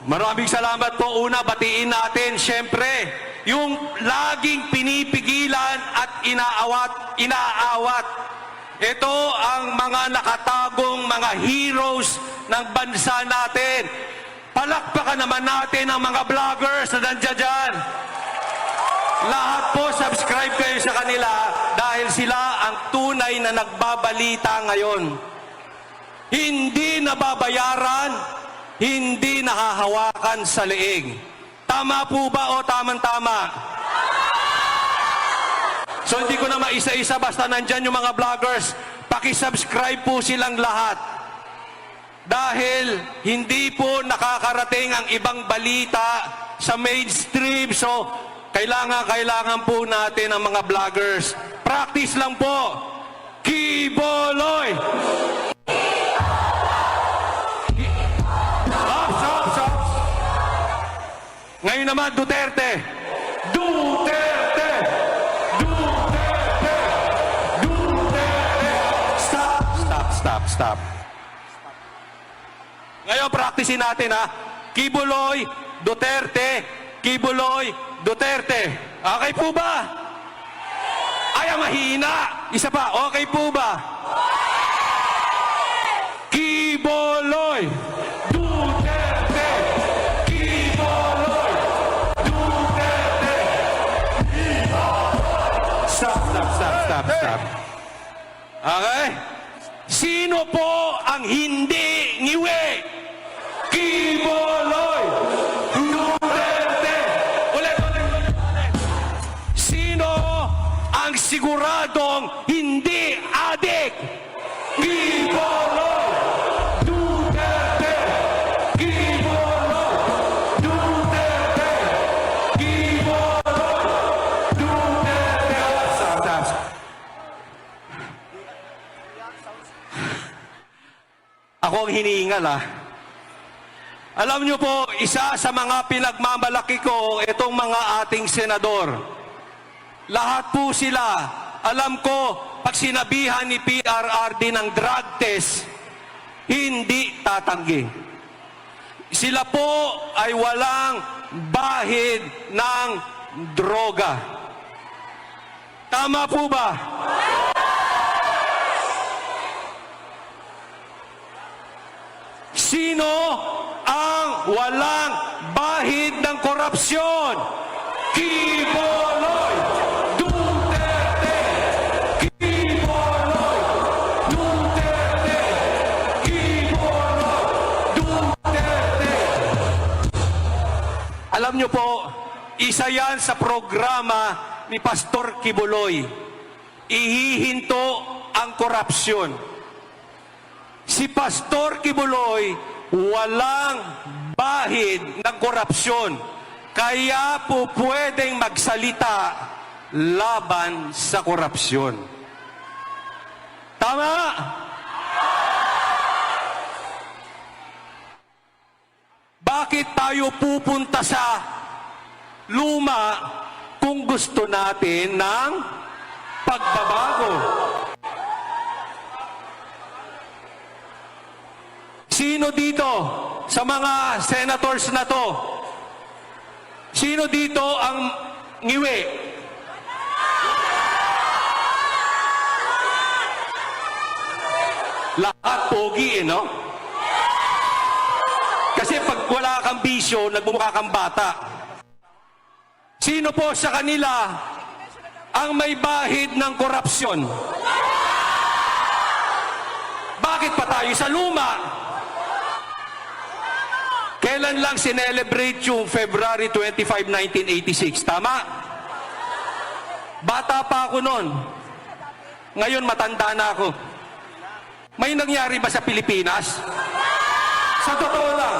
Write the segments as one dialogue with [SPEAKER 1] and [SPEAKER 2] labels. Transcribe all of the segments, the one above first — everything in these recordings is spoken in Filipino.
[SPEAKER 1] Maraming salamat po. Una, batiin natin, syempre, yung laging pinipigilan at inaawat. Ito ang mga nakatagong mga heroes ng bansa natin. Palakpakan naman natin ang mga vloggers na nandiyan dyan. Lahat po, subscribe kayo sa kanila dahil sila ang tunay na nagbabalita ngayon. Hindi nababayaran, hindi nahahawakan sa leeg. Tama po ba o tamang-tama? So hindi ko na maisa-isa, basta nandyan yung mga vloggers, pakisubscribe po silang lahat. Dahil hindi po nakakarating ang ibang balita sa mainstream. So kailangan po natin ang mga vloggers. Practice lang po. Kiboloy! Stop! Ngayon naman, Duterte! Duterte! Duterte! Duterte! Stop. Ngayon, practicein natin, ha? Kibuloy, Duterte, Kibuloy, Duterte. Okay po ba? Ay, mahina. Isa pa, okay po ba? Kibuloy, Duterte, Kibuloy, Duterte. Stop. Okay? Sino po ang hindi ngiwi? Kibuloy, Duterte. Ulit. Sino ang siguradong hindi adik? Kibuloy, Duterte. Kibuloy, Duterte. Kibuloy, Duterte. Stop. Ako ang hinihingal, ha? Alam niyo po, isa sa mga pinagmamalaki ko, itong mga ating senador. Lahat po sila, alam ko, pag sinabihan ni PRRD ng drug test, hindi tatanggi. Sila po ay walang bahid ng droga. Tama po ba? Sino ang walang bahid ng korupsyon? Kibuloy, Duterte. Kibuloy, Duterte. Kibuloy, Duterte. Alam niyo po, isa yan sa programa ni Pastor Kibuloy. Ihihinto ang korupsyon. Si Pastor Kibuloy, walang bahid ng korupsyon. Kaya po pwedeng magsalita laban sa korupsyon. Tama? Bakit tayo pupunta sa luma kung gusto natin ng pagbabago? Sino dito sa mga senators na to? Sino dito ang ngiwi? Lahat pogi, no? Kasi pag wala kang bisyo, nagmumukha kang bata. Sino po sa kanila ang may bahid ng korupsyon? Bakit pa tayo sa luma? Kailan lang sinelebrate yung February 25, 1986? Tama? Bata pa ako noon. Ngayon matanda na ako. May nangyari ba sa Pilipinas? Sa totoo lang.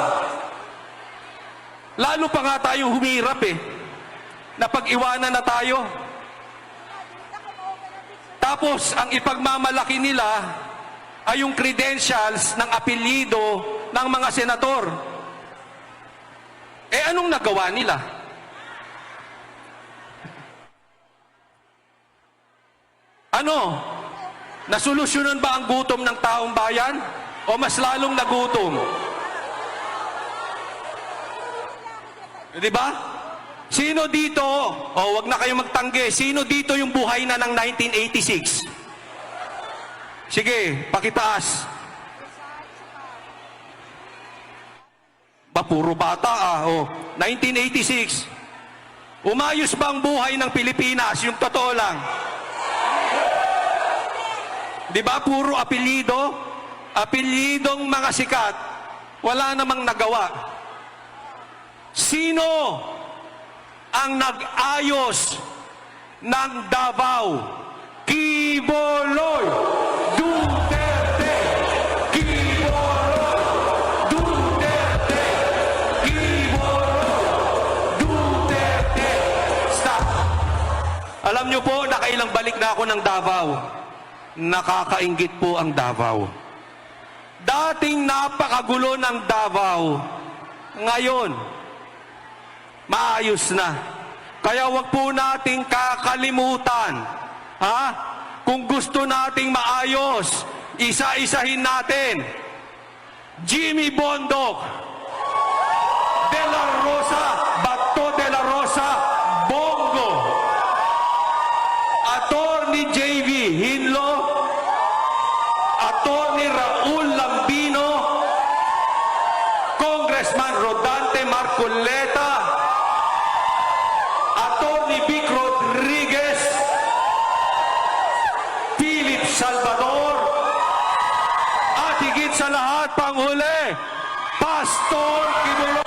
[SPEAKER 1] Lalo pa nga tayo humirap Napag-iwanan na tayo. Tapos, ang ipagmamalaki nila ay yung credentials ng apelyido ng mga senador. Anong nagawa nila? Ano? Nasolusyonan ba ang gutom ng taong bayan? O mas lalong nagutom? Di ba? Sino dito, wag na kayong magtanggi, sino dito yung buhay na ng 1986? Sige, pakitaas. Ba, puro bata 1986. Umayos ba ang buhay ng Pilipinas? Yung totoo lang. Di ba, puro apelyido? Apelyidong mga sikat. Wala namang nagawa. Sino ang nag-ayos ng Davao? Quiboloy Duterte! Quiboloy Duterte! Quiboloy Duterte! Stop! Alam niyo po, nakailang balik na ako ng Davao. Nakakainggit po ang Davao. Dating napakagulo ng Davao. Ngayon, maayos na. Kaya wag po nating kakalimutan. Kung gusto nating maayos, isa-isahin natin. Jimmy Bondoc, De La Rosa, Bato De La Rosa, Bongo, Attorney JV Hinlo, Attorney Raul Lambino, Congressman Rodante Marcoleta, Attorney Vic Rodriguez, Philip Salvador, at higit sa lahat, panghuli, Pastor Kibuloy.